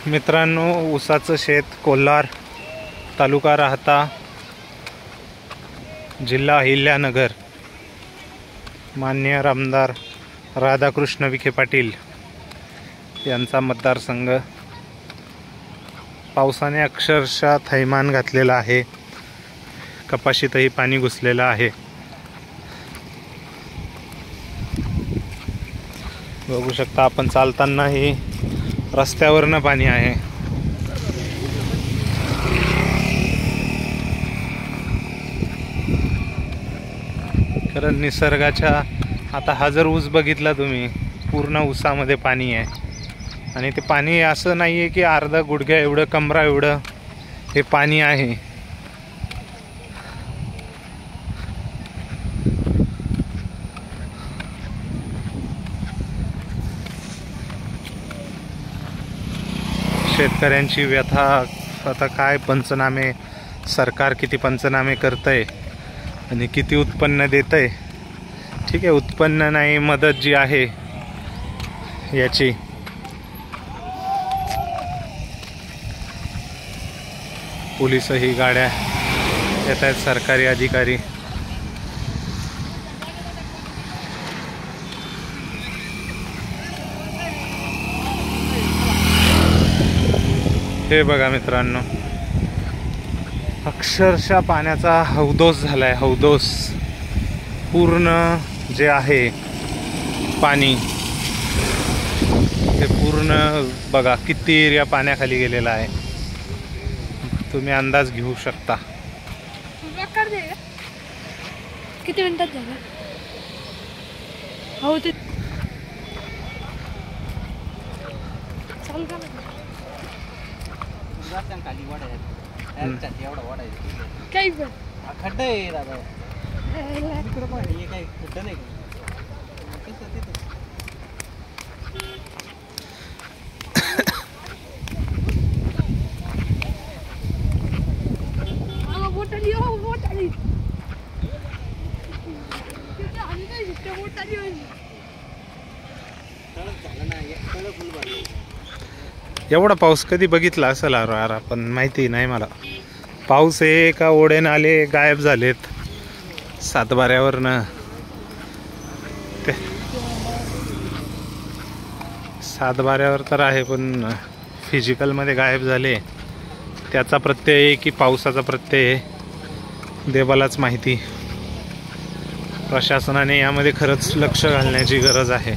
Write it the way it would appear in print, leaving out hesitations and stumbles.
मित्रांनो, ऊसाचं शेत, कोल्हार, तालुका राहता, जिल्हा अहिल्यानगर. माननीय आमदार राधाकृष्ण विखे पाटील यांचा मतदारसंघ. पावसाने अक्षरशः थैमान घातलेला आहे. कपाशीतही पाणी घुसलेलं आहे. बघू शकता आपण, चालतानाही रस्त्यावरनं पाणी आहे. कारण निसर्गाच्या, आता हा जर ऊस बघितला तुम्ही, पूर्ण ऊसामध्ये पाणी आहे. आणि ते पाणी असं नाही आहे की अर्धा गुडघ्या एवढं, कमरा एवढं हे पाणी आहे. शेतकऱ्यांची व्यथा. आता काय पंचनामे, सरकार किती पंचनामे करतंय आणि किती उत्पन्न देतंय. ठीक आहे, उत्पन्न नाही, मदत जी आहे याची. पोलिसही गाड्या येत आहेत, सरकारी अधिकारी. हे बघा मित्रांनो, अक्षरशः पाण्याचा हौदोस झालाय. हौदोस पूर्ण जे आहे पाणी, ते पूर्ण बघा किती एरिया पाण्याखाली गेलेला आहे. तुम्ही अंदाज घेऊ शकता. किती मिनिटात झालं? हो, ते चालू का खाली वाढ आहे. एवढा वाढ आहे. काही पण खड्डा आहे दादा. इकडं पण हे काही खड्डा नाही. मोठाली हो, मोठाली. एवढा पाऊस कधी बघितला असेल आपण, माहिती नाही मला. पाऊस आहे का ओढे नाले गायब झालेत सातबाऱ्यावरनं. ते सातबाऱ्यावर तर आहे, पण फिजिकलमध्ये गायब झाले. त्याचा प्रत्यय आहे की पावसाचा प्रत्यय आहे, देवालाच माहिती. प्रशासनाने यामध्ये खरंच लक्ष घालण्याची गरज आहे.